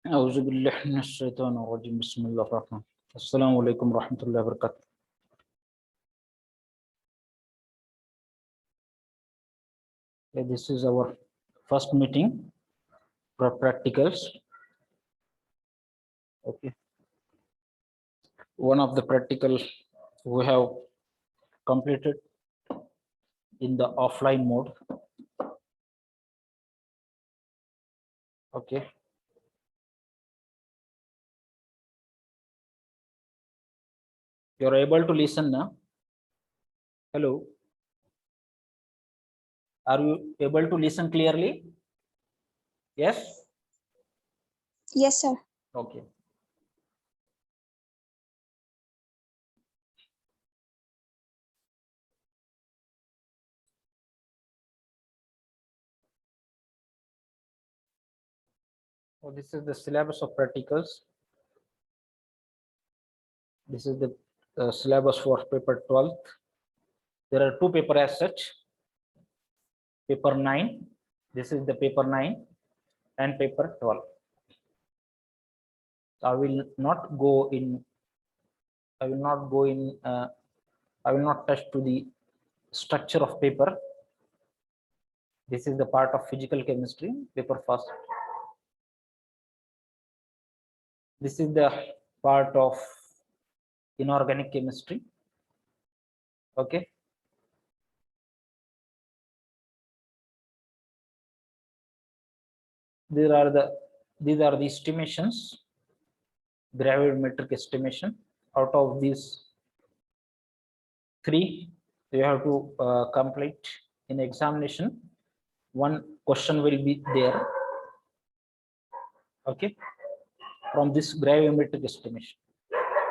औज़ुबिल्लाहिमिनश्शैतानिर्रजीम बिस्मिल्लाहिर्रहमानिर्रहीम। अस्सलामु अलैकुम रहमतुल्लाहि व बरकातुहू। This is our first meeting for practicals. Okay. One of the practical we have completed in the offline mode. Okay. You are able to listen now? Hello. Are you able to listen clearly? Yes? Yes, sir. Okay. So this is the syllabus of practicals. This is the syllabus for paper 12th. There are two papers as such. Paper 9. This is the paper 9 and paper 12. I will not go in. I will not go in. I will not touch to the structure of paper. This is the part of physical chemistry, paper first. This is the part of inorganic chemistry. Okay. These are the estimations, gravimetric estimation. Out of these three, you have to complete in examination. One question will be there. Okay. From this gravimetric estimation,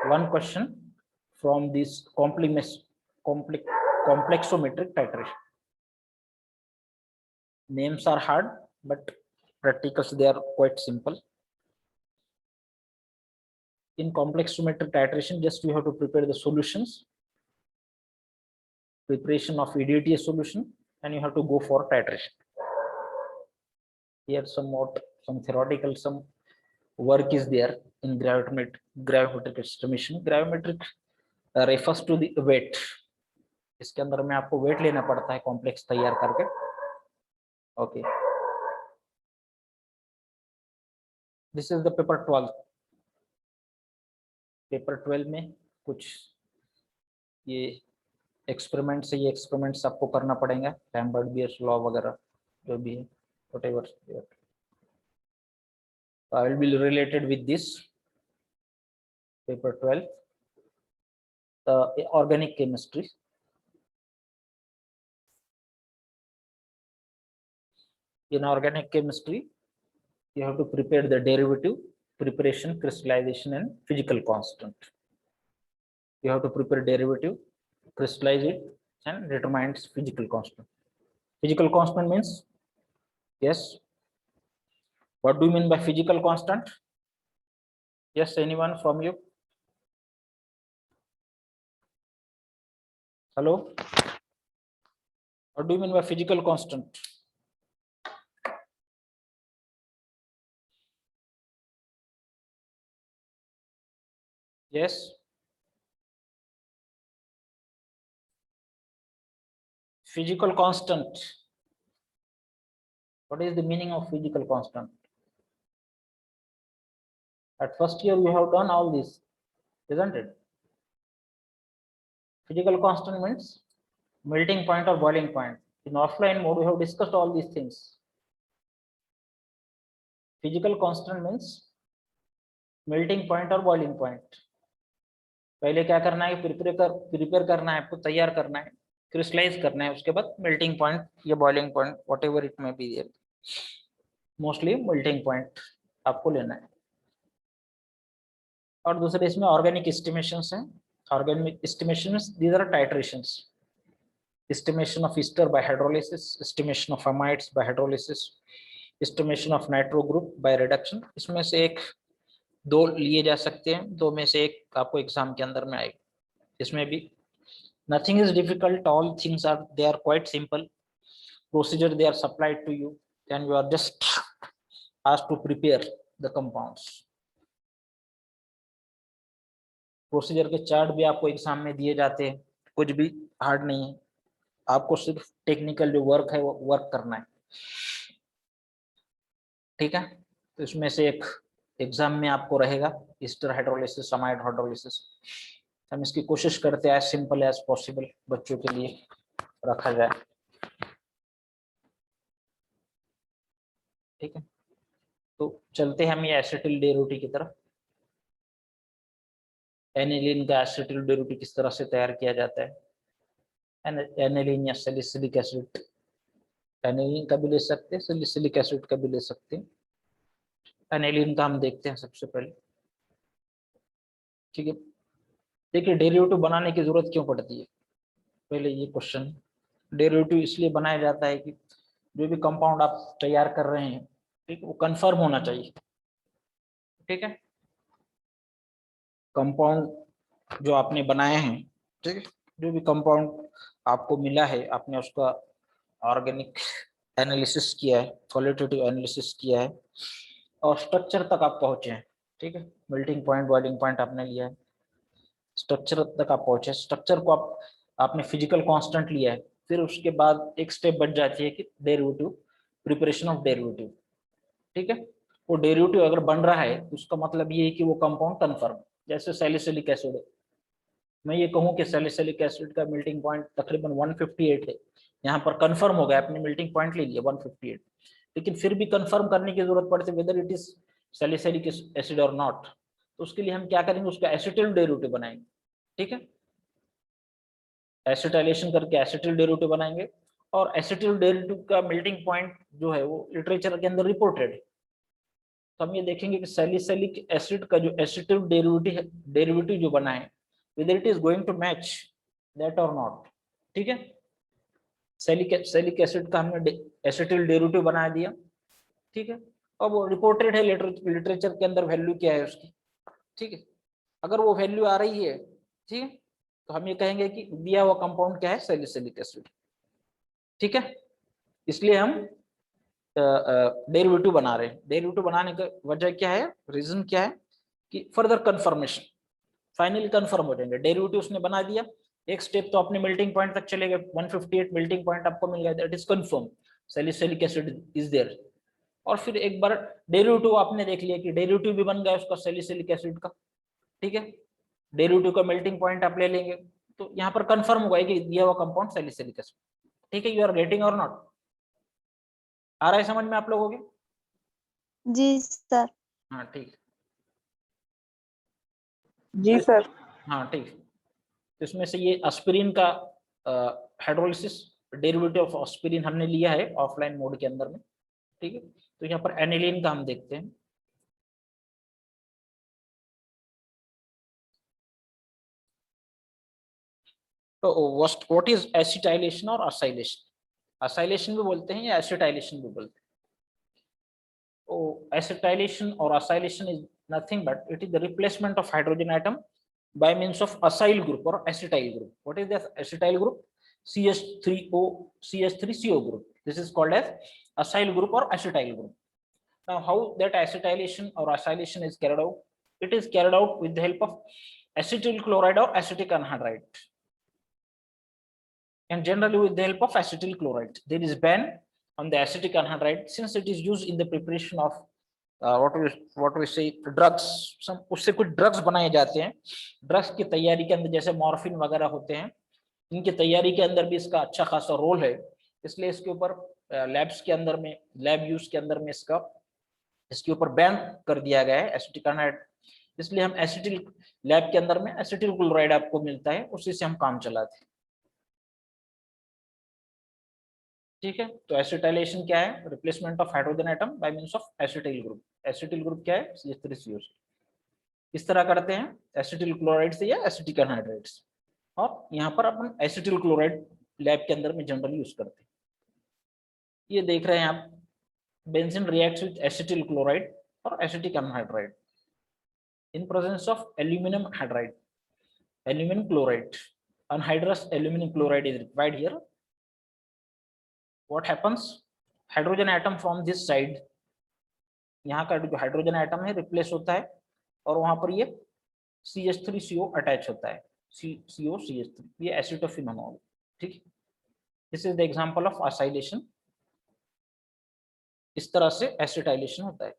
one question from this complexometric titration. Names are hard, but practicals they are quite simple. In complexometric titration, just you have to prepare the solutions, preparation of EDTA solution, and you have to go for titration. Here some theoretical work is there in gravimetric estimation. Gravimetric refers to the weight. इसके अंदर में आपको wait लेना पड़ता है complex तैयार करके. Okay. This is the paper 12. Paper 12 में कुछ ये एक्सपेरिमेंट्स है, ये एक्सपेरिमेंट्स आपको करना पड़ेगा, लैम्बर्ट-बियर्स लॉ वगैरह जो भी है, whatever. I will be related with this paper 12, organic chemistry. In organic chemistry, you have to prepare the derivative, preparation, crystallization, and physical constant. You have to prepare derivative, crystallize it, and determine its physical constant. Physical constant means, yes. What do you mean by physical constant? Yes, anyone from you? Hello? What do you mean by physical constant? Yes. Physical constant. What is the meaning of physical constant? At first year we have done all this, isn't it? Physical constant means melting point or boiling point. In offline mode we have discussed all these things. Physical constant means melting point or boiling point. पहले क्या करना है, prepare करना है, आपको तैयार करना है, क्रिस्टलाइज करना है, उसके बाद मेल्टिंग पॉइंट या boiling point whatever it may be there, mostly melting point आपको लेना है. और दूसरे इसमें ऑर्गेनिक एस्टिमेशंस हैं. Organic estimations, these are titrations. Estimation of ester by hydrolysis, estimation of amides by hydrolysis, estimation of nitro group by reduction. इसमें से एक दो लिए जा सकते हैं, दो में से एक आपको एग्जाम के अंदर में आएगा. इसमें भी nothing is difficult, all things are they are quite simple. Procedure they are supplied to you and you are just asked to prepare the compounds. Procedure के चार्ट भी आपको एग्जाम में दिए जाते हैं, कुछ भी हार्ड नहीं है, आपको सिर्फ टेक्निकल जो वर्क है वो वर्क करना है, ठीक है। तो इसमें से एक एग्जाम में आपको रहेगा ईस्टर हाइड्रोलिसिस, समाइड हाइड्रोलिसिस। हम इसकी कोशिश करते हैं एज सिंपल एज पॉसिबल बच्चों के लिए रखा जाए, ठीक है। तो चलते हैं हम ये एसिटिल डेरिवेटिव की तरफ। एनिलीन का एसिटिल डेरिवेटिव किस तरह से तैयार किया जाता है। एनिलीन या सैलिसिलिक एसिड, एनिलीन का भी ले सकते हैं, सैलिसिलिक एसिड का भी ले सकते हैं। एनिलीन का हम देखते हैं सबसे पहले, ठीक है। देखिए डेरिवेटिव बनाने की जरूरत क्यों पड़ती है, पहले ये क्वेश्चन। डेरिवेटिव इसलिए बनाया जाता है कि जो भी कंपाउंड आप तैयार कर रहे हैं, ठीक है, वो कंफर्म होना चाहिए, ठीक है। कंपाउंड जो आपने बनाए हैं, ठीक है, जो भी कंपाउंड आपको मिला है, आपने उसका ऑर्गेनिक एनालिसिस किया है, क्वालिटेटिव एनालिसिस किया है और स्ट्रक्चर तक आप पहुंचे हैं, ठीक है। मेल्टिंग पॉइंट, बॉइलिंग पॉइंट आपने लिया है, स्ट्रक्चर तक आप पहुंचे, स्ट्रक्चर को आपने फिजिकल कांस्टेंट लिया है, फिर उसके बाद एक स्टेप बच जाती है कि डेरिवेटिव, प्रिपरेशन ऑफ डेरिवेटिव, ठीक है। वो डेरिवेटिव अगर बन रहा है तो उसका मतलब ये है कि वो कंपाउंड कन्फर्म, जैसे सैलिसिलिक एसिड है, मैं ये कहूँ कि सैलिसिलिक एसिड का मेल्टिंग पॉइंट तकरीबन 158 है, यहाँ पर कंफर्म हो गया, आपने मेल्टिंग पॉइंट ले लिया 158, लेकिन फिर भी कंफर्म करने की जरूरत पड़ती है whether it is salicylic acid और नॉट। तो उसके लिए हम क्या करेंगे, उसका एसिटिल डेरिवेटिव बनाएंगे, ठीक है। एसिटाइलेशन करके एसिटिल डेरिवेटिव बनाएंगे, और एसिटिल डेरिवेटिव का मेल्टिंग पॉइंट जो है वो लिटरेचर के अंदर रिपोर्टेड है। तो हम ये देखेंगे कि सैलिसिलिक एसिड का जो एसिटिल डेरिवेटिव जो बना है, whether it is going to match that or not, ठीक है। सैलिक एसिड का हमने एसिटिल डेरिवेटिव बना दिया, ठीक है। अब वो रिपोर्टेड है लिटरेचर के अंदर, वैल्यू क्या है उसकी, ठीक है। अगर वो वैल्यू आ रही है, ठीक है, तो हम ये कहेंगे कि दिया हुआ कंपाउंड क्या है, सैलिसिलिक एसिड, ठीक है। इसलिए हम डेरिवेटिव बना रहे हैं। डेरिवेटिव बनाने का वजह क्या है, रीजन क्या है कि फर्दर कंफर्मेशन, फाइनली कंफर्म हो जाएंगे। डेरिवेटिव उसने बना दिया, एक स्टेप तो अपने मेल्टिंग पॉइंट तक चले गए, 158 मेल्टिंग पॉइंट आपको मिल गया, that is confirm, salicylic acid is there. और फिर एक बार डेरिवेटिव आपने देख लिया कि डेरिवेटिव भी बन गया उसका सैलिसिलिक एसिड का, ठीक है। डेरिवेटिव का मेल्टिंग पॉइंट आप ले लेंगे, तो यहाँ पर कंफर्म होगा कि दिया हुआ कंपाउंड सैलिसिलिक एसिड, ठीक है। यू आर गेटिंग और नॉट, आ रहा है समझ में आप लोगों के? जी सर। हाँ ठीक, जी सर। हाँ ठीक। तो इसमें से ये एस्पिरिन का हाइड्रोलिसिस, डेरिवेटिव ऑफ एस्पिरिन हमने लिया है ऑफलाइन मोड के अंदर में, ठीक है। तो यहाँ पर एनिलीन का हम देखते हैं। तो व्हाट इज एसिटाइलेशन और असाइलेशन? असाइलेशन भी बोलते हैं या एसिटाइलेशन भी बोलते हैं। तो एसिटाइलेशन और acylation is nothing but it is the replacement of hydrogen atom by means of acyl group or acetyl group. What is the acetyl group? CH3O, CH3CO group. This is called as acyl group or acetyl group. Now, how that acetylation or acylation is carried out? It is carried out with the help of acetyl chloride or acetic anhydride, and generally with the help of acetyl chloride. There is ban on the acetic anhydride since it is used in the preparation of what we say drugs. उससे कुछ drugs बनाए जाते हैं, drugs की तैयारी के अंदर जैसे मॉर्फिन वगैरह होते हैं, इनकी तैयारी के अंदर भी इसका अच्छा खासा रोल है। इसलिए इसके ऊपर लैब्स के अंदर में, लैब यूज के अंदर में इसके ऊपर बैन कर दिया गया है एसिटिक एनाहाइड। इसलिए हम एसिटिल, लैब के अंदर में एसिटिल क्लोराइड आपको मिलता है, उसी से हम काम चलाते हैं, ठीक है। तो एसिटाइलेशन क्या है, replacement of hydrogen atom by means of acetyl group. Acetyl group क्या है, CH3CO। इस तरह करते हैं एसिटिल क्लोराइड से या एसिटिक एनहाइड्राइड से, और यहाँ पर अपन एसिटिल क्लोराइड लैब के अंदर में जनरली यूज करते हैं। ये देख रहे हैं आप, benzene reacts with acetyl chloride और acetic anhydride in presence of aluminum hydride, aluminum chloride, anhydrous aluminum chloride is required here. What happens, hydrogen atom from this side यहाँ का जो हाइड्रोजन आइटम है रिप्लेस होता है और वहां पर ये CH3CO अटैच होता है, COCH3, ये एसिटोफिनोन हो, ठीक। This is the example of acylation, इस तरह से एसिटाइलेशन होता है।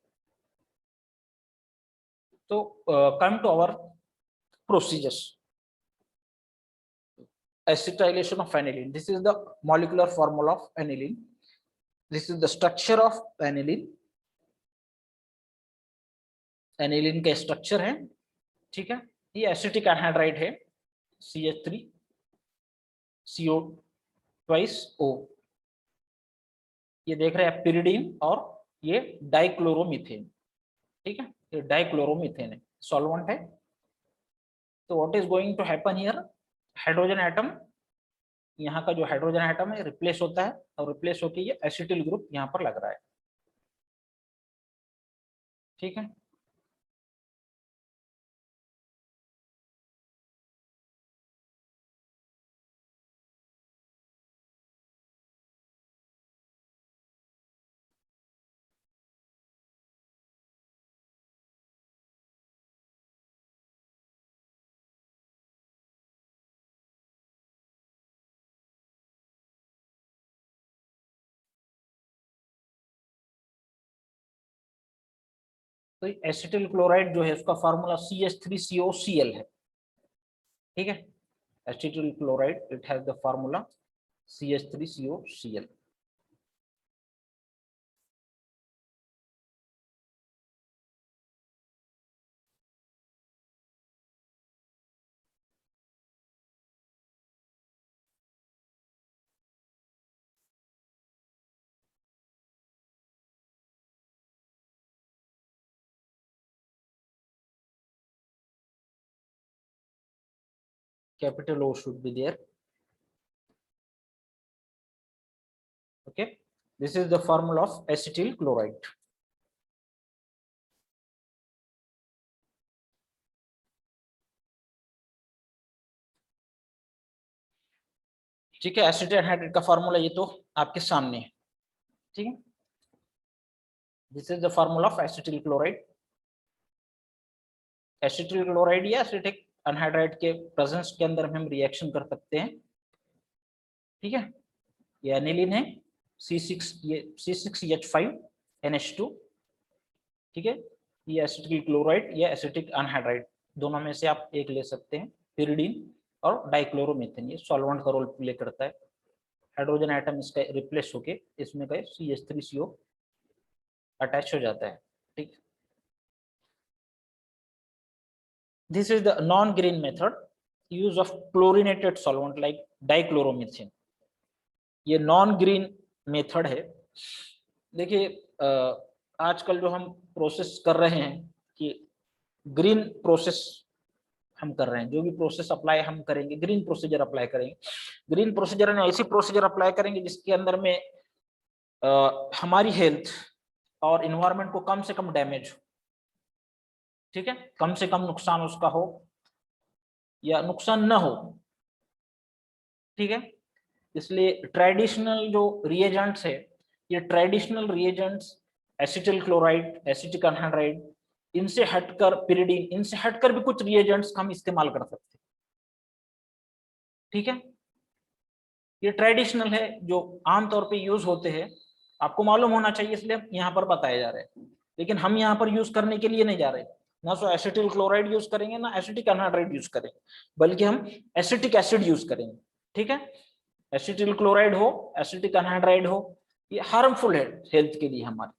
तो come to our procedures, acetylation of aniline. This is the molecular formula of aniline. This is the structure of aniline. aniline का स्ट्रक्चर है, ठीक है। ये एसिटिक एनहाइड्राइड है, CH3CO ट्वाइस O। ये देख रहे हैं पिरिडीन और ये डाइक्लोरोमीथेन, ठीक है। ये डाइक्लोरोमीथेन है, सॉल्वेंट है। तो what is going to happen here, hydrogen atom, यहाँ का जो हाइड्रोजन एटम है रिप्लेस होता है और रिप्लेस होकर ये एसिटिल ग्रुप यहाँ पर लग रहा है, ठीक है। तो एसिटिल क्लोराइड जो है उसका फार्मूला CH3COCl है, ठीक है। Acetyl chloride it has the formula CH3COCl। Capital O should be there. Okay, this is the formula of acetyl chloride. ठीक है, एसिटिक एनहाइड्राइड का फार्मूला ये तो आपके सामने है, ठीक है। This is the formula of acetyl chloride. Acetyl chloride या एसिटिक एनहाइड्राइड के प्रेजेंस के अंदर हम रिएक्शन कर सकते हैं, ठीक है। ये एनिलीन है, C6H5NH2, ठीक है। ये एसिटिल क्लोराइड या एसिटिक एनहाइड्राइड, दोनों में से आप एक ले सकते हैं, पिरिडीन और डाइक्लोरोमीथेन। ये सॉल्वेंट का रोल प्ले करता है। हाइड्रोजन आइटम इसका रिप्लेस होके इसमें का CH3CO अटैच हो जाता है, ठीक। This is the non green method, use of chlorinated solvent like dichloromethane. ये नॉन ग्रीन मेथड है। देखिए आजकल जो हम प्रोसेस कर रहे हैं कि ग्रीन प्रोसेस हम कर रहे हैं, जो भी प्रोसेस अप्लाई हम करेंगे ग्रीन प्रोसीजर अप्लाई करेंगे। ग्रीन प्रोसीजर में ऐसी प्रोसीजर अप्लाई करेंगे जिसके अंदर में हमारी हेल्थ और इन्वायरमेंट को कम से कम डैमेज हो, ठीक है, कम से कम नुकसान उसका हो या नुकसान ना हो, ठीक है। इसलिए ट्रेडिशनल जो रिएजेंट्स है, ये traditional reagents acetyl chloride, acetic anhydride, इनसे हटकर पिरिडीन, इनसे हटकर भी कुछ रिएजेंट्स हम इस्तेमाल कर सकते हैं, ठीक है। ये ट्रेडिशनल है जो आमतौर पे यूज होते हैं, आपको मालूम होना चाहिए इसलिए यहाँ पर बताया जा रहा है। लेकिन हम यहाँ पर यूज करने के लिए नहीं जा रहे, ना तो एसिटिल क्लोराइड यूज करेंगे ना एसिटिक एनहाइड्राइड यूज करेंगे, बल्कि हम एसिटिक एसिड यूज करेंगे, ठीक है। एसिटिल क्लोराइड हो, एसिटिक एनहाइड्राइड हो, ये हार्मफुल है हेल्थ के लिए हमारे।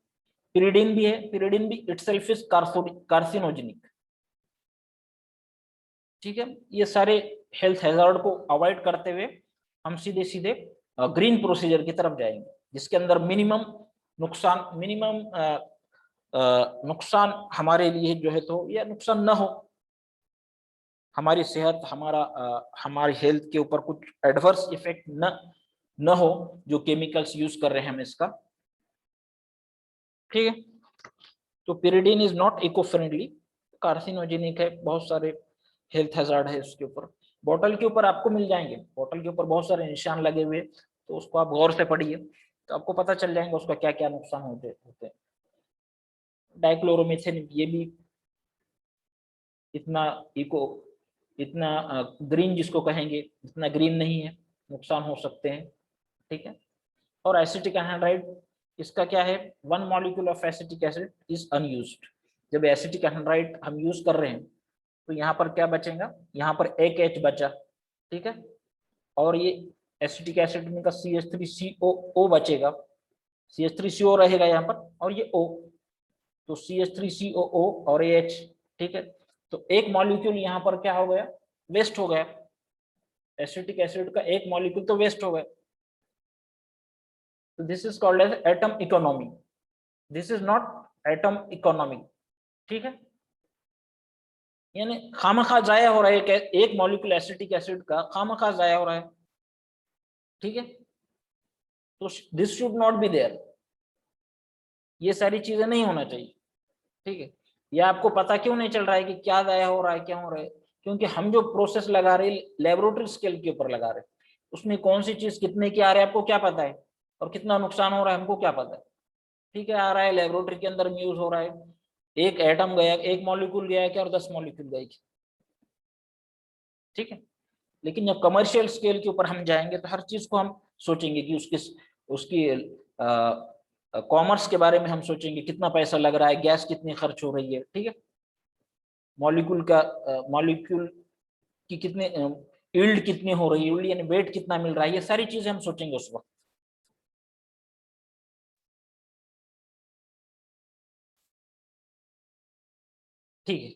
पिरिडीन भी है, पिरिडीन भी इटसेल्फ इज कार्सिनोजेनिक, ठीक है। ये सारे हेल्थ हैजार्ड को अवॉइड करते हुए हम सीधे सीधे ग्रीन प्रोसीजर की तरफ जाएंगे, जिसके अंदर मिनिमम नुकसान हमारे लिए जो है तो या नुकसान ना हो, हमारी सेहत, हमारी हेल्थ के ऊपर कुछ एडवर्स इफेक्ट न हो जो केमिकल्स यूज कर रहे हैं हम इसका, ठीक है। तो pyridine is not eco friendly, carcinogenic है, बहुत सारे हेल्थ हैजार्ड है उसके ऊपर। बॉटल के ऊपर आपको मिल जाएंगे, बॉटल के ऊपर बहुत सारे निशान लगे हुए, तो उसको आप गौर से पढ़िए तो आपको पता चल जाएंगे उसका क्या क्या नुकसान होते हैं। डाइक्लोरोमीथेन ये भी इतना इतना ग्रीन जिसको कहेंगे इतना ग्रीन नहीं है, नुकसान हो सकते हैं, ठीक है। और एसिटिक एनहाइड्राइड इसका क्या है, one molecule of acetic acid is unused. जब एसिटिक एनहाइड्राइड हम यूज कर रहे हैं तो यहाँ पर क्या बचेगा, यहाँ पर एक H बचा, ठीक है, और ये एसिटिक एसिड में का CH3COO बचेगा, CH3CO रहेगा यहाँ पर और ये O, तो CH3COO और H, ठीक है। तो एक मॉलिक्यूल यहाँ पर क्या हो गया, वेस्ट हो गया, एसिटिक एसिड का एक मॉलिक्यूल तो वेस्ट हो गया। तो this is called as atom economy, this is not atom economy, ठीक है। यानी खामखा जाया हो रहा है, एक मॉलिक्यूल एसिटिक एसिड का खामखा जाया हो रहा है, ठीक है। तो this should not be there, ये सारी चीजें नहीं होना चाहिए, ठीक है। ये आपको पता क्यों नहीं चल रहा है कि क्या जाया हो रहा है, क्या हो रहा है, क्योंकि हम जो प्रोसेस लगा रहे लेबोरेटरी स्केल के ऊपर लगा रहे, उसमें कौन सी चीज कितने की आ रहा है आपको क्या पता है, और कितना नुकसान हो रहा है हमको क्या पता है, ठीक है। आ रहा है लेबोरेटरी के अंदर यूज हो रहा है, एक एटम गया, एक मॉलिक्यूल गया क्या और 10 मॉलिक्यूल गई, ठीक है। लेकिन जब कमर्शियल स्केल के ऊपर हम जाएंगे तो हर चीज को हम सोचेंगे कि उसकी कॉमर्स के बारे में हम सोचेंगे, कितना पैसा लग रहा है, गैस कितनी खर्च हो रही है, ठीक है, मॉलिक्यूल की कितने यील्ड कितनी हो रही है, यील्ड यानी वेट कितना मिल रहा है, ये सारी चीजें हम सोचेंगे उस वक्त, ठीक है।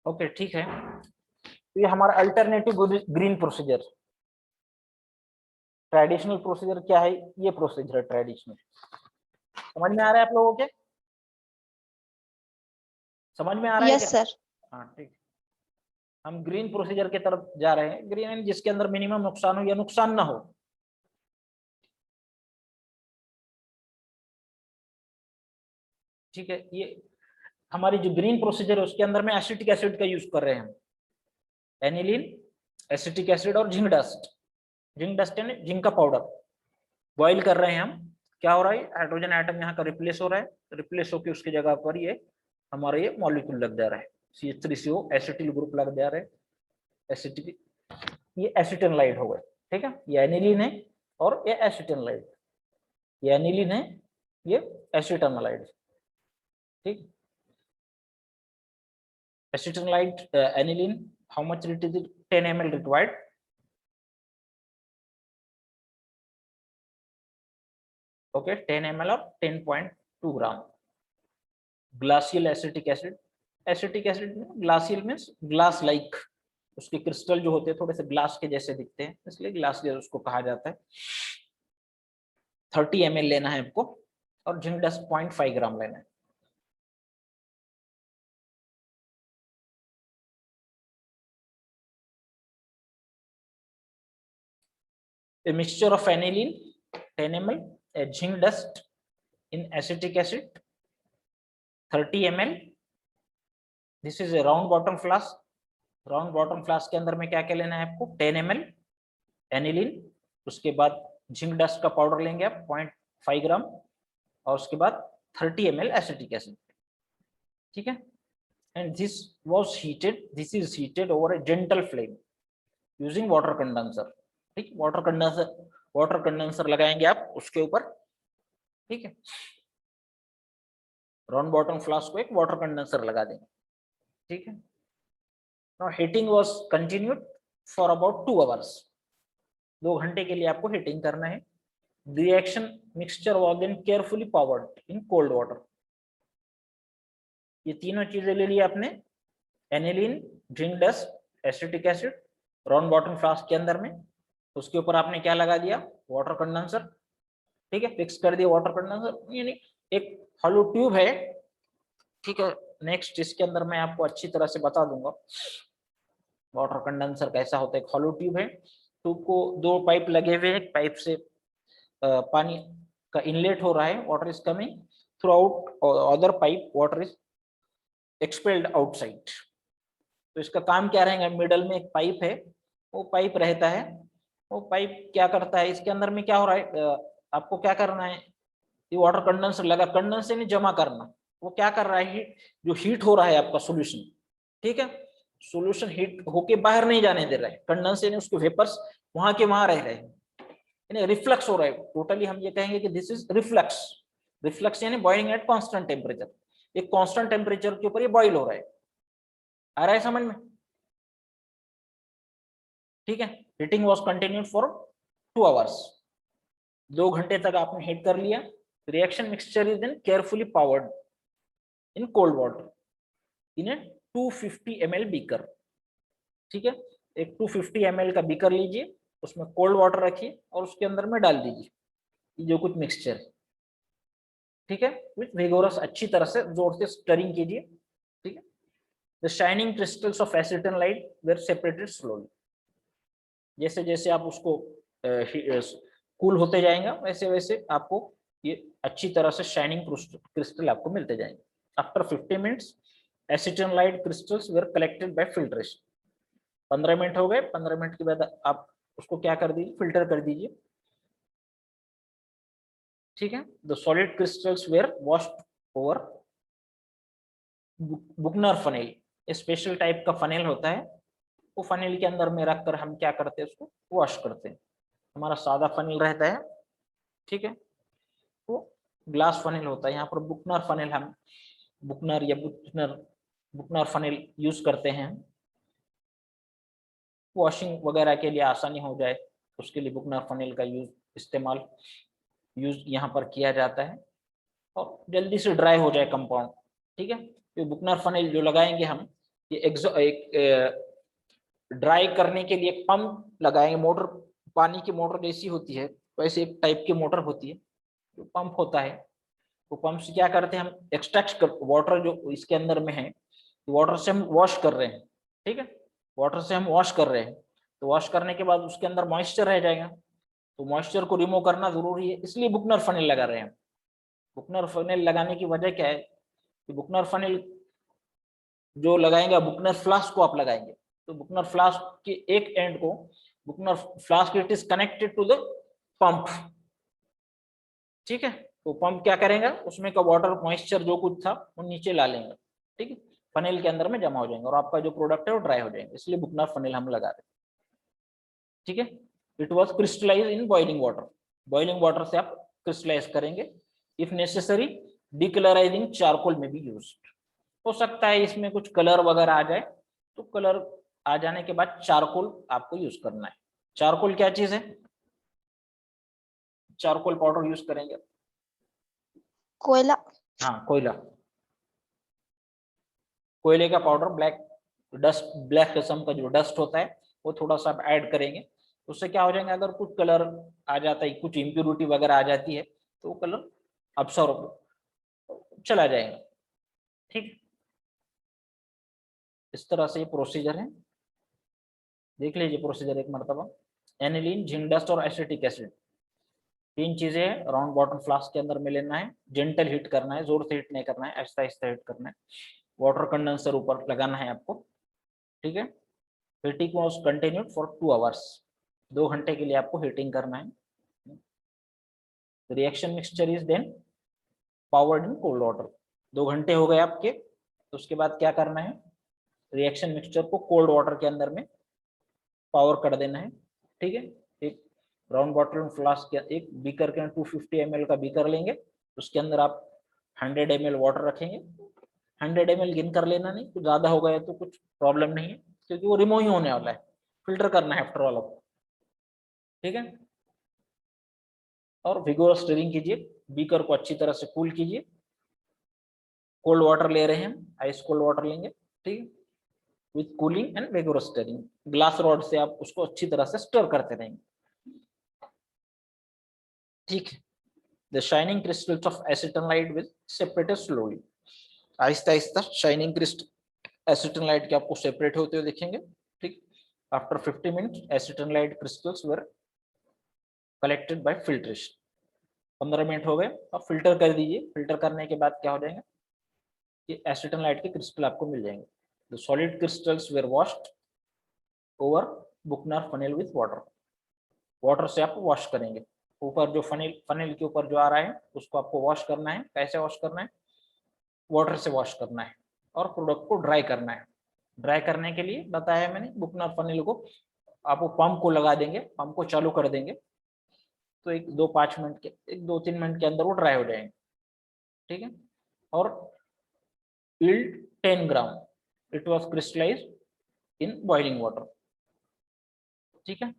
ओके, ठीक है। तो ये हमारा alternative green procedure, traditional procedure क्या है, ये प्रोसीजर है ट्रेडिशनल, समझ में आ रहा है आप लोगों के, समझ में आ रहा है यस क्या? सर। हाँ, ठीक। हम ग्रीन प्रोसीजर की तरफ जा रहे हैं, ग्रीन जिसके अंदर मिनिमम नुकसान हो या नुकसान ना हो, ठीक है। ये हमारी जो ग्रीन प्रोसीजर है उसके अंदर में एसिटिक एसिड का यूज कर रहे हैं हम, एनिलीन, एसिटिक एसिड और जिंक डस्ट, जिंक डस्ट यानी जिंक का पाउडर बॉइल कर रहे हैं हम। क्या हो रहा है, हाइड्रोजन एटम यहाँ का रिप्लेस हो रहा है, रिप्लेस होकर उसकी जगह पर ये हमारा ये मॉलिक्यूल लग जा रहा है, CH3CO एसिटिल ग्रुप लग जा रहा है, एसिटिक, ये एसिटेनलाइड हो गए, ठीक है। ये एनिलीन है और ये एसिटेनलाइड, ये एनिलीन है, ये एसिटेनलाइड, ठीक। Acetanilide aniline, how much it is, 10 ml required, okay, 10 ml और 10.2 gram. Glacial acetic acid, acetic acid में ग्लासियल मीन्स ग्लास लाइक, उसके क्रिस्टल जो होते हैं थोड़े से ग्लास के जैसे दिखते हैं, इसलिए ग्लासियल उसको कहा जाता है। 30 ml लेना है आपको, और जिंक डस्ट 0.5 ग्राम लेना है। A mixture of aniline 10 ml, a zinc dust in acetic acid 30 ml. This is a round bottom flask, round bottom flask के अंदर में क्या क्या लेना है आपको, 10 ml एनिलीन, उसके बाद जिंक डस्ट का पाउडर लेंगे आप 0.5 ग्राम, और उसके बाद 30 ml एसिटिक एसिड, ठीक है। And this was heated, this is heated over A gentle flame using water condenser, ठीक, वाटर कंडेंसर लगाएंगे आप उसके ऊपर, ठीक है। राउंड बॉटम फ्लास्क को एक वाटर कंडेंसर लगा देंगे, ठीक है। Now heating was continued for about 2 hours, 2 घंटे के लिए आपको हीटिंग करना है। The reaction mixture was then carefully poured in cold water. ये तीनों चीजें ले ली आपने, aniline, zinc dust, acetic acid, round bottom flask के अंदर में, उसके ऊपर आपने क्या लगा दिया, वाटर कंडेंसर, ठीक है, फिक्स कर दिया वाटर कंडेंसर, यानी एक हॉलो ट्यूब है, ठीक है। नेक्स्ट इसके अंदर मैं आपको अच्छी तरह से बता दूंगा वाटर कंडेंसर कैसा होता है। एक हॉलो ट्यूब है, ट्यूब को दो पाइप लगे हुए हैं, एक पाइप से पानी का इनलेट हो रहा है, water is coming through out, other pipe water is expelled outside. तो इसका काम क्या रहेगा, मिडल में एक पाइप है, वो पाइप रहता है, वो पाइप क्या करता है, इसके अंदर में क्या हो रहा है, आपको क्या करना है, ये वाटर कंडेंसर लगा, कंडेंसर नहीं जमा करना, वो क्या कर रहा है, जो हीट हो रहा है आपका सोल्यूशन, ठीक है, सोल्यूशन हीट होके बाहर नहीं जाने दे रहा है, कंडेंसर ने उसके वेपर्स वहां के वहां रह रहे हैं, यानी रिफ्लक्स हो रहा है, टोटली हम ये कहेंगे कि दिस इज रिफ्लक्स। रिफ्लक्स यानी बॉइलिंग एट कांस्टेंट टेम्परेचर, एक कांस्टेंट टेम्परेचर के ऊपर ये बॉइल हो रहा है, आ रहा है समझ में, ठीक है। Heating was continued for 2 hours, 2 घंटे तक आपने हीट कर लिया। Reaction mixture is then carefully poured in cold water in a 250 ml beaker, ठीक है। एक 250 ml का बीकर लीजिए, उसमें कोल्ड वाटर रखिए और उसके अंदर में डाल दीजिए ये जो कुछ मिक्सचर है, ठीक है, विथ विगोरस, अच्छी तरह से जोर से स्टरिंग कीजिए, ठीक है। The shining crystals of acetanilide were separated slowly, जैसे जैसे आप उसको कूल होते जाएंगे वैसे वैसे आपको ये अच्छी तरह से शाइनिंग क्रिस्टल आपको मिलते जाएंगे। After 50 minutes acetanilide crystals were collected by filtration, 15 minute हो गए, 15 मिनट के बाद आप उसको क्या कर दीजिए, फिल्टर कर दीजिए, ठीक है। The solid crystals were washed over Buchner funnel, special type का फनेल होता है, वो फनेल के अंदर में रखकर हम क्या करते हैं, उसको वॉश करते हैं। हमारा सादा फनेल रहता है, ठीक है, वो ग्लास फनेल होता है, यहाँ पर बुकनर फनेल हम बुकनर या बुकनर फनेल यूज करते हैं, वॉशिंग वगैरह के लिए आसानी हो जाए उसके लिए बुकनर फनेल का यूज यहाँ पर किया जाता है, और जल्दी से ड्राई हो जाए कंपाउंड, ठीक है। तो बुकनर फनेल जो लगाएंगे हम, ये एक ड्राई करने के लिए एक पंप लगाएंगे, मोटर, पानी की मोटर जैसी होती है वैसे एक टाइप की मोटर होती है, जो पंप होता है, तो पंप से क्या करते हैं हम, एक्सट्रैक्ट कर वाटर जो इसके अंदर में है, वाटर से हम वॉश कर रहे हैं, ठीक है, वाटर से हम वॉश कर रहे हैं, तो वॉश करने के बाद उसके अंदर मॉइस्चर रह जाएगा, तो मॉइस्चर को रिमूव करना जरूरी है, इसलिए बुकनर फनेल लगा रहे हैं। बुकनर फनेल लगाने की वजह क्या है कि बुकनर फनेल जो लगाएंगे, बुकनर फ्लास्क को आप लगाएंगे, तो बुकनर फ्लास्क के एक एंड को, Buchner flask it is connected to the pump, ठीक है, तो पंप क्या करेंगे, उसमें का वाटर मॉइस्चर जो कुछ था वो नीचे ला लेंगे, ठीक है, फनेल के अंदर में जमा हो जाएंगे और आपका जो प्रोडक्ट है वो ड्राई हो जाएंगे, इसलिए बुकनर फनेल हम लगा रहे हैं, ठीक है। It was crystallize in boiling water, boiling water से आप क्रिस्टलाइज करेंगे। इफ नेसेसरी डिकलराइजिंग चारकोल में भी यूज हो सकता है, इसमें कुछ कलर वगैरह आ जाए, तो कलर आ जाने के बाद चारकोल आपको यूज करना है। चारकोल क्या चीज है, चारकोल पाउडर यूज करेंगे, कोयला। हाँ कोयला, कोयले का पाउडर, ब्लैक किस्म का जो डस्ट होता है वो थोड़ा सा आप ऐड करेंगे, उससे क्या हो जाएगा, अगर कुछ कलर आ जाता है, कुछ इम्प्योरिटी वगैरह आ जाती है, तो वो कलर अब्सॉर्ब चला जाएगा, ठीक। इस तरह से ये प्रोसीजर है, देख लीजिए प्रोसीजर एक मरतबा। एनिलीन, जिंक डस्ट और एसिटिक एसिड, 3 चीजें हैं, राउंड बॉटम फ्लास्क के अंदर में लेना है, जेंटल हीट करना है, जोर से हीट नहीं करना है, आहिस्ता आहिस्ता हीट करना है, वाटर कंडेंसर ऊपर लगाना है आपको, ठीक है। Heating was continued for 2 hours, 2 घंटे के लिए आपको हीटिंग करना है। Reaction mixture is then poured in cold water, 2 घंटे हो गए आपके, तो उसके बाद क्या करना है, रिएक्शन मिक्सचर को कोल्ड वाटर के अंदर में पावर कर देना है, ठीक है। एक राउंड बॉटल फ्लास्क के एक बीकर के 250 ml का बीकर लेंगे, उसके अंदर आप 100 ml वाटर रखेंगे, 100 ml गिन कर लेना, नहीं कुछ ज्यादा हो गया तो कुछ प्रॉब्लम नहीं है, क्योंकि वो रिमूव ही होने वाला है, फिल्टर करना है आफ्टर ऑल आपको, ठीक है। और विगोरस स्टिरिंग कीजिए, बीकर को अच्छी तरह से कूल कीजिए, कोल्ड वाटर ले रहे हैं, आइस कोल्ड वाटर लेंगे, ठीक है। With cooling and vigorous stirring. Glass rod से आप उसको अच्छी तरह से स्टर करते रहेंगे, ठीक है। The shining crystals of acetanilide will separated slowly. आहिस्ता आहिस्ता शाइनिंग क्रिस्टल एसिटोनाइट के आपको सेपरेट होते हुए दिखेंगे, ठीक। After 50 minutes acetanilide crystals were collected by filtration. 15 minute हो गए, अब फिल्टर कर दीजिए। फिल्टर करने के बाद क्या हो जाएगा कि एसिटोनाइट के क्रिस्टल आपको मिल जाएंगे। The solid crystals were washed over Buchner funnel with water. Water से आप वॉश करेंगे। ऊपर जो फनेल के ऊपर जो आ रहा है उसको आपको वॉश करना है। कैसे वॉश करना है? वाटर से वॉश करना है और प्रोडक्ट को ड्राई करना है। ड्राई करने के लिए बताया मैंने, बुकनर फनेल को आप पंप को लगा देंगे, पंप को चालू कर देंगे तो 1-2-5 मिनट 2-3 मिनट के अंदर वो ड्राई हो जाएंगे, ठीक है। और yield 10 gram, it was crystallised in boiling water, ठीक है।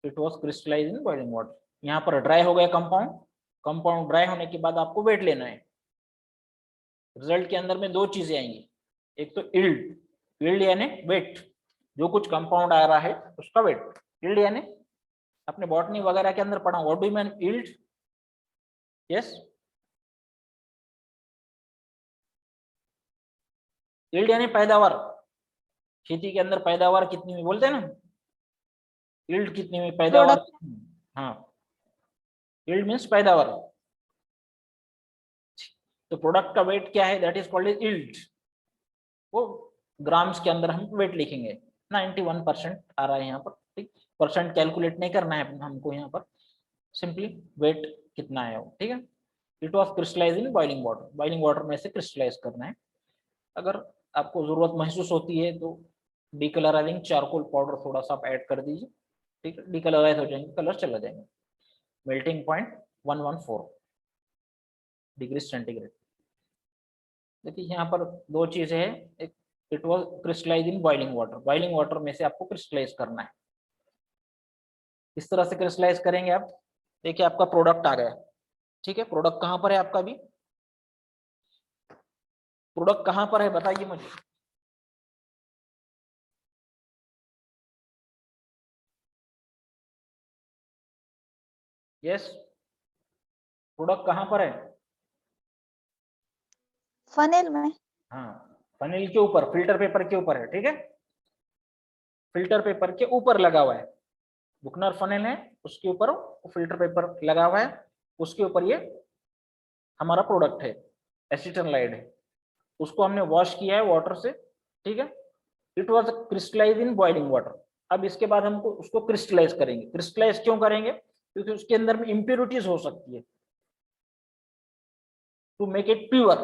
It was crystallised in boiling water. यहाँ पर ड्राई हो गया कंपाउंड। कंपाउंड ड्राई होने के बाद आपको वेट लेना है। रिजल्ट के अंदर में दो चीजें आएंगी, एक तो यील्ड यानी वेट, जो कुछ कंपाउंड आ रहा है उसका वेट। यील्ड यानी अपने बॉटनी वगैरह के अंदर पढ़ा, what do you mean yield? Yes, yield यानी पैदावार। खेती के अंदर पैदावार कितनी हुई बोलते हैं ना, यील्ड कितनी हुई, पैदावार। प्रोडक्ट हाँ, यील्ड मीन्स पैदावार। तो प्रोडक्ट का वेट क्या है? That is called as yield. वो ग्राम्स के अंदर हम वेट लिखेंगे। 91% आ रहा है यहाँ पर, ठीक। परसेंट कैलकुलेट नहीं करना है हमको, यहाँ पर सिंपली वेट कितना है वो, ठीक है। It was crystallize in boiling water. Boiling water में से क्रिस्टलाइज करना है। अगर आपको जरूरत महसूस होती है तो डीकलराइजिंग चारकोल पाउडर थोड़ा सा आप ऐड कर दीजिए, ठीक है। डीकलराइज हो जाएंगे, कलर चला जाएंगे। Melting point 114 degree centigrade. देखिए यहाँ पर दो चीजें हैं, एक it was crystallize in boiling water. Boiling water में से आपको क्रिस्टलाइज करना है। इस तरह से क्रिस्टलाइज करेंगे आप। देखिए आपका प्रोडक्ट आ गया, ठीक है। प्रोडक्ट कहाँ पर है आपका? भी प्रोडक्ट कहाँ पर है बताइए मुझे। यस, प्रोडक्ट कहाँ पर है? फनेल में। हाँ, फनेल के ऊपर, फिल्टर पेपर के ऊपर है, ठीक है। फिल्टर पेपर के ऊपर लगा हुआ है। बुकनर फनेल है, उसके ऊपर फिल्टर पेपर लगा हुआ है, उसके ऊपर ये हमारा प्रोडक्ट है, एसिटोनाइट है। उसको हमने वॉश किया है वाटर से, ठीक है। It was crystallize in boiling water. अब इसके बाद हमको उसको क्रिस्टलाइज करेंगे। क्रिस्टलाइज क्यों करेंगे? क्योंकि उसके अंदर में इंप्योरिटीज हो सकती है, टू मेक इट प्योर,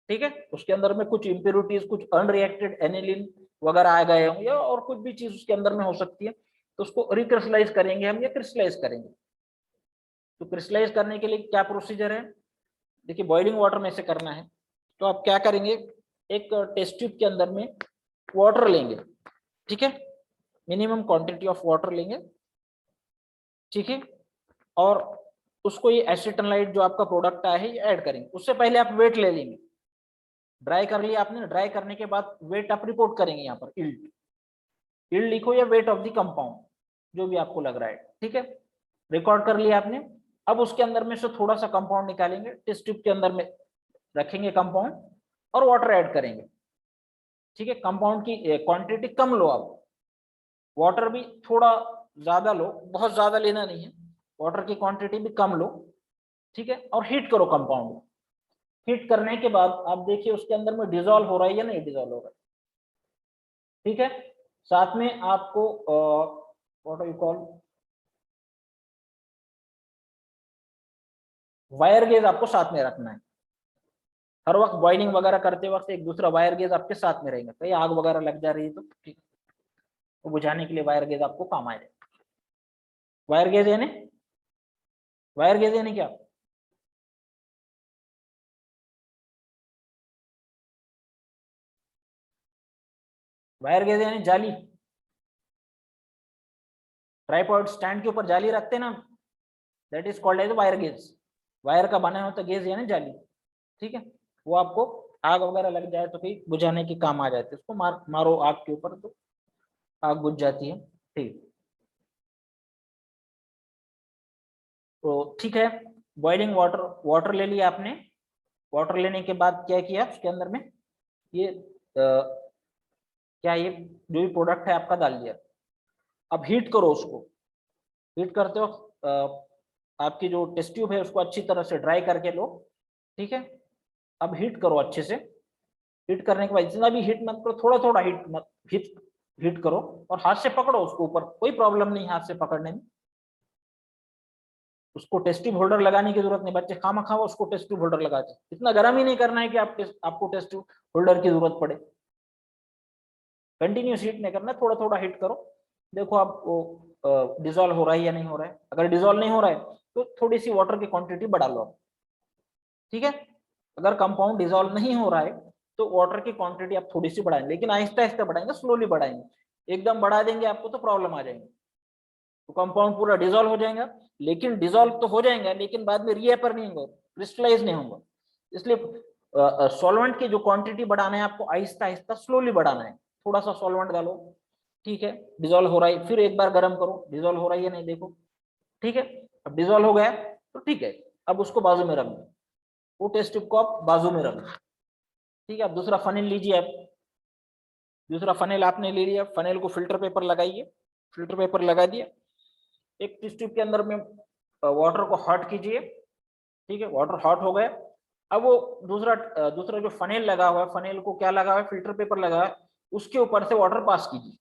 ठीक है। उसके अंदर में कुछ इंप्योरिटीज, कुछ अनरिएक्टेड एनिलीन वगैरह आ गए होंगे या और कुछ भी चीज उसके अंदर में हो सकती है, तो उसको रिक्रिस्टलाइज करेंगे हम या क्रिस्टलाइज करेंगे। तो क्रिस्टलाइज करने के लिए क्या प्रोसीजर है? देखिए बॉइलिंग वाटर में से करना है, तो आप क्या करेंगे, एक टेस्ट ट्यूब के अंदर में वाटर लेंगे, ठीक है। मिनिमम क्वांटिटी ऑफ वाटर लेंगे, ठीक है। और उसको ये एसिटोनाइट जो आपका प्रोडक्ट आया है ये ऐड करेंगे। उससे पहले आप वेट ले लेंगे। ड्राई कर लिया आपने, ड्राई करने के बाद वेट आप रिपोर्ट करेंगे यहाँ पर। यील्ड, यील्ड लिखो या वेट ऑफ द कंपाउंड, जो भी आपको लग रहा है, ठीक है। रिकॉर्ड कर लिया आपने। अब उसके अंदर में से थोड़ा सा कंपाउंड निकालेंगे, टेस्ट ट्यूब के अंदर में रखेंगे कंपाउंड और वाटर ऐड करेंगे, ठीक है। कंपाउंड की क्वांटिटी कम लो आप, वाटर भी थोड़ा ज्यादा लो, बहुत ज्यादा लेना नहीं है। वाटर की क्वांटिटी भी कम लो, ठीक है। और हीट करो कंपाउंड। हीट करने के बाद आप देखिए उसके अंदर में डिजोल्व हो रहा है या नहीं डिजोल्व हो रहा है, ठीक है। साथ में आपको what you call wire gauge आपको साथ में रखना है। हर वक्त बॉइलिंग वगैरह करते वक्त एक दूसरा वायर गेज आपके साथ में रहेगा, कहीं आग वगैरह लग जा रही है तो ठीक, तो बुझाने के लिए वायर गेज आपको काम आएगा। वायर गेज यानी, वायर गेज यानी क्या? वायर गेज यानी जाली। ट्राइपॉड स्टैंड के ऊपर जाली रखते हैं ना, that is called as wire gauze. Wire का बना होता गेज यानी जाली, ठीक है। वो आपको आग वगैरह लग जाए तो कहीं बुझाने के काम आ जाते हैं, उसको मारो आग के ऊपर तो आग बुझ जाती है। ठीक, तो ठीक है, बॉइलिंग वाटर, वाटर ले लिया आपने। वाटर लेने के बाद क्या किया उसके अंदर में, ये क्या, ये जो भी प्रोडक्ट है आपका डाल दिया। अब हीट करो उसको। हीट करते हो आपकी जो टेस्ट ट्यूब है उसको अच्छी तरह से ड्राई करके लो। ठीक है, अब हीट करो अच्छे से। हीट करने के बाद इतना भी हीट मत करो, थोड़ा थोड़ा हीट मत हीट हीट करो, और हाथ से पकड़ो उसको ऊपर, कोई प्रॉब्लम नहीं हाथ से पकड़ने में। उसको टेस्ट ट्यूब होल्डर लगाने की जरूरत नहीं, बच्चे खामा खावा उसको टेस्ट ट्यूब होल्डर लगाते, इतना गर्म ही नहीं करना है कि आपको टेस्ट ट्यूब होल्डर की जरूरत पड़े। कंटिन्यूस हीट नहीं करना, थोड़ा थोड़ा हीट करो। देखो आप वो डिजोल्व हो रहा है या नहीं हो रहा है। अगर डिजोल्व नहीं हो रहा है तो थोड़ी सी वाटर की क्वांटिटी बढ़ा लो आप। ठीक है, अगर कंपाउंड डिजोल्व नहीं हो रहा है तो वाटर की क्वांटिटी आप थोड़ी सी बढ़ाएंगे, लेकिन आहिस्ता आहिस्ता बढ़ाएंगे, स्लोली बढ़ाएंगे। एकदम बढ़ा देंगे आपको तो प्रॉब्लम आ जाएंगे, तो कंपाउंड पूरा डिजोल्व हो जाएगा। लेकिन डिजोल्व तो हो जाएगा लेकिन बाद में रीअपर नहीं होगा, क्रिस्टलाइज नहीं होगा। इसलिए सॉल्वेंट की जो क्वांटिटी बढ़ाना है आपको, आहिस्ता आहिस्ता स्लोली बढ़ाना है। थोड़ा सा सॉल्वेंट डालो, ठीक है, डिजोल्व हो रहा है, फिर एक बार गर्म करो, डिजोल्व हो रहा है या नहीं देखो। ठीक है, अब डिजोल्व हो गया तो ठीक है, अब उसको बाजू में रख दो, वो टेस्ट ट्यूब को आप बाजू में रख दो। ठीक है, अब दूसरा फनेल लीजिए आप। दूसरा फनेल आपने ले लिया, फनेल को फिल्टर पेपर लगाइए। फिल्टर पेपर लगा दिया, एक टेस्ट ट्यूब के अंदर में वाटर को हॉट कीजिए। ठीक है, वाटर हॉट हो गया। अब वो दूसरा जो फनेल लगा हुआ है, फनेल को क्या लगा हुआ है, फिल्टर पेपर लगा है, उसके ऊपर से वाटर पास कीजिए।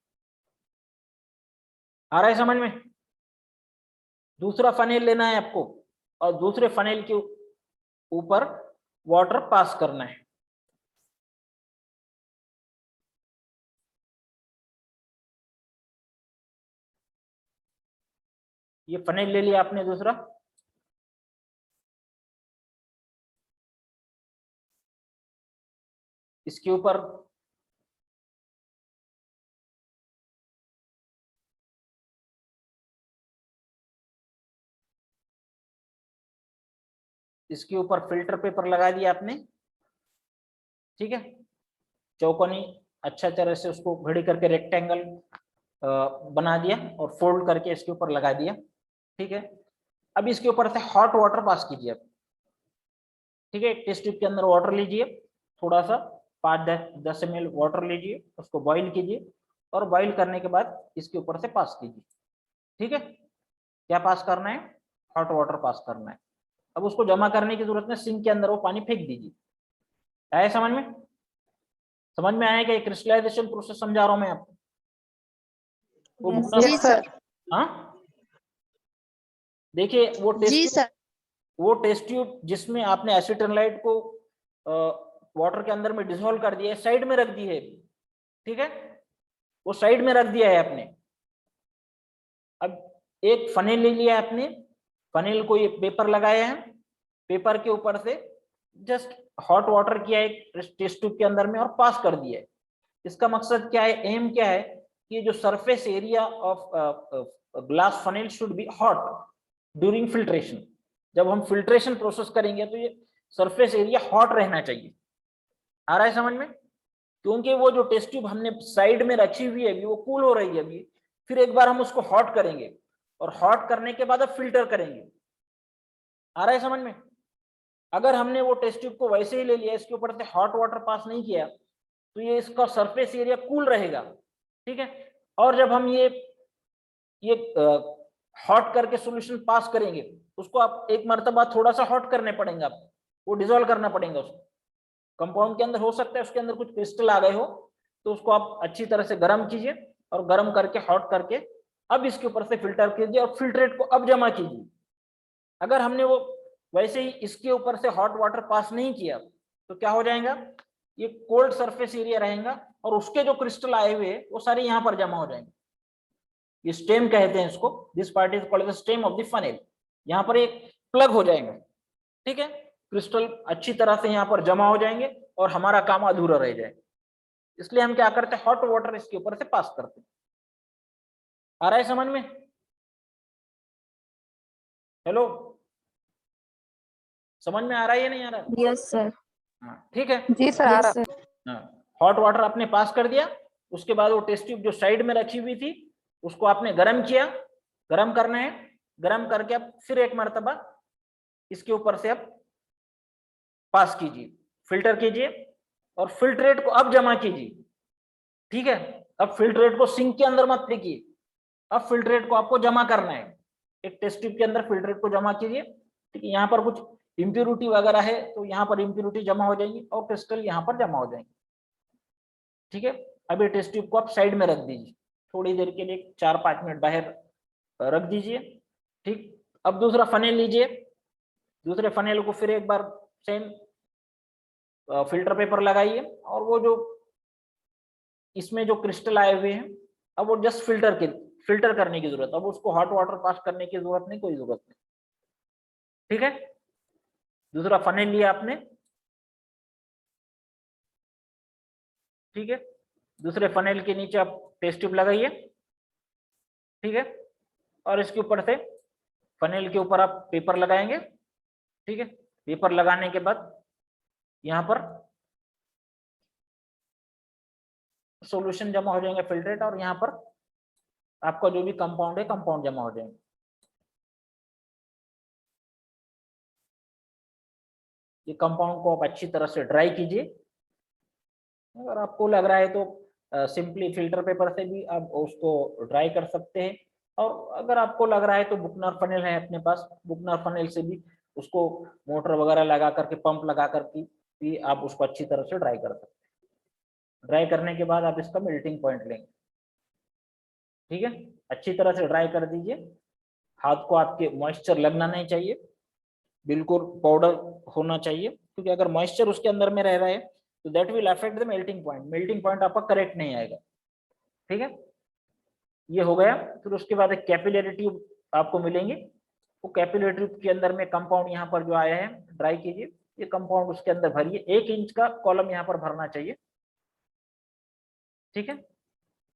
आ रहा है समझ में? दूसरा फनेल लेना है आपको और दूसरे फनेल के ऊपर वाटर पास करना है। ये फनेल ले लिया आपने दूसरा, इसके ऊपर फिल्टर पेपर लगा दिया आपने। ठीक है, चौकोनी अच्छा तरह से उसको घड़ी करके रेक्टेंगल बना दिया और फोल्ड करके इसके ऊपर लगा दिया। ठीक है, अब इसके ऊपर से हॉट वाटर पास कीजिए आप। ठीक है, टेस्ट ट्यूब के अंदर वाटर लीजिए, थोड़ा सा 5-10 ml वाटर लीजिए, उसको बॉईल कीजिए और बॉईल करने के बाद इसके ऊपर से पास कीजिए। ठीक है, क्या पास करना है, हॉट वाटर पास करना है। अब उसको जमा करने की जरूरत नहीं, सिंक के अंदर वो पानी फेंक दीजिए। आया समझ में? समझ में आया कि क्रिस्टलाइजेशन प्रोसेस समझा रहा हूं मैं आपको? वो भुना जी सर। हाँ, देखिए जी सर। वो टेस्ट ट्यूब जिसमें आपने एसीटोनाइट को वाटर के अंदर में डिसॉल्व कर दिया है, साइड में रख दी है। ठीक है, वो साइड में रख दिया है आपने। अब एक फनेल ले लिया है आपने, फनेल को ये पेपर लगाया है, पेपर के ऊपर से जस्ट हॉट वाटर किया है टेस्ट ट्यूब के अंदर में और पास कर दिया है। इसका मकसद क्या है, एम क्या है कि जो surface area of glass funnel should be hot during filtration. जब हम फिल्ट्रेशन प्रोसेस करेंगे तो ये सरफेस एरिया हॉट रहना चाहिए। आ रहा है समझ में? क्योंकि वो जो टेस्ट ट्यूब हमने साइड में रखी हुई है अभी, वो कूल हो रही है अभी, फिर एक बार हम उसको हॉट करेंगे और हॉट करने के बाद अब फिल्टर करेंगे। आ रहा है समझ में? अगर हमने वो टेस्ट ट्यूब को वैसे ही ले लिया, इसके ऊपर से हॉट वाटर पास नहीं किया, तो ये इसका सरफेस एरिया कूल रहेगा। ठीक है, और जब हम ये हॉट करके सॉल्यूशन पास करेंगे, उसको आप एक मर्तबा थोड़ा सा हॉट करने पड़ेंगे, आपको वो डिसॉल्व करना पड़ेगा उसको। कंपाउंड के अंदर हो सकता है उसके अंदर कुछ क्रिस्टल आ गए हो, तो उसको आप अच्छी तरह से गर्म कीजिए और गर्म करके हॉट करके अब इसके ऊपर से फिल्टर कीजिए और फिल्ट्रेट को अब जमा कीजिए। अगर हमने वो वैसे ही इसके ऊपर से हॉट वाटर पास नहीं किया तो क्या हो जाएगा, ये कोल्ड सरफेस एरिया रहेगा और उसके जो क्रिस्टल आए हुए वो सारे यहाँ पर जमा हो जाएंगे। ये स्टेम कहते हैं इसको, this part is called the stem of the funnel. यहाँ पर एक प्लग हो जाएगा। ठीक है, क्रिस्टल अच्छी तरह से यहाँ पर जमा हो जाएंगे और हमारा काम अधूरा रह जाएगा। इसलिए हम क्या करते हैं, हॉट वाटर इसके ऊपर से पास करते हैं। आ रहा है समझ में? हेलो, समझ में आ रहा है या नहीं आ रहा है? Yes sir. हाँ ठीक है। जी सर आ रहा। हाँ, हॉट वाटर आपने पास कर दिया, उसके बाद वो टेस्ट ट्यूब जो साइड में रखी हुई थी उसको आपने गर्म किया, गर्म करना है, गर्म करके अब फिर एक मर्तबा इसके ऊपर से अब पास कीजिए, फिल्टर कीजिए और फिल्ट्रेट को अब जमा कीजिए। ठीक है, अब फिल्ट्रेट को सिंक के अंदर मत फेंकिए, अब फिल्ट्रेट को आपको जमा करना है, एक टेस्ट ट्यूब के अंदर फिल्ट्रेट को जमा कीजिए। ठीक है, यहाँ पर कुछ इम्प्योरिटी वगैरह है तो यहाँ पर इम्प्योरिटी जमा हो जाएंगी और क्रिस्टल यहाँ पर जमा हो जाएंगे। ठीक है, अब ये टेस्ट ट्यूब को आप साइड में रख दीजिए, थोड़ी देर के लिए 4-5 मिनट बाहर रख दीजिए। ठीक, अब दूसरा फनेल लीजिए, दूसरे फनेल को फिर एक बार सेम फिल्टर पेपर लगाइए और वो जो इसमें जो क्रिस्टल आए हुए हैं अब वो जस्ट फिल्टर करने की जरूरत, अब उसको हॉट वाटर पास करने की जरूरत नहीं, कोई जरूरत नहीं। ठीक है, दूसरा फनेल लिया आपने, ठीक है, दूसरे फनेल के नीचे आप टेस्ट ट्यूब लगाइए। ठीक है, और इसके ऊपर से फनेल के ऊपर आप पेपर लगाएंगे। ठीक है, पेपर लगाने के बाद यहाँ पर सॉल्यूशन जमा हो जाएंगे फिल्ट्रेट और यहाँ पर आपका जो भी कंपाउंड है कंपाउंड जमा हो जाएंगे। ये कंपाउंड को आप अच्छी तरह से ड्राई कीजिए, अगर आपको लग रहा है तो सिंपली फिल्टर पेपर से भी आप उसको ड्राई कर सकते हैं, और अगर आपको लग रहा है तो बुकनर फनेल है अपने पास, बुकनर फनेल से भी उसको मोटर वगैरह लगा करके पंप लगा करके भी आप उसको अच्छी तरह से ड्राई कर सकते हैं। ड्राई करने के बाद आप इसका मेल्टिंग पॉइंट लेंगे। ठीक है, अच्छी तरह से ड्राई कर दीजिए, हाथ को आपके मॉइस्चर लगना नहीं चाहिए, बिल्कुल पाउडर होना चाहिए, क्योंकि अगर मॉइस्चर उसके अंदर में रह रहा है तो that will affect the melting point, melting point आपका करेक्ट नहीं आएगा। ठीक है, ये हो गया। फिर उसके बाद एक कैपिलरी ट्यूब आपको मिलेंगे, वो कैपिलरी ट्यूब के अंदर में कंपाउंड यहाँ पर जो आया है ड्राई कीजिए, ये कंपाउंड उसके अंदर भरिए, 1 इंच का कॉलम यहाँ पर भरना चाहिए। ठीक है,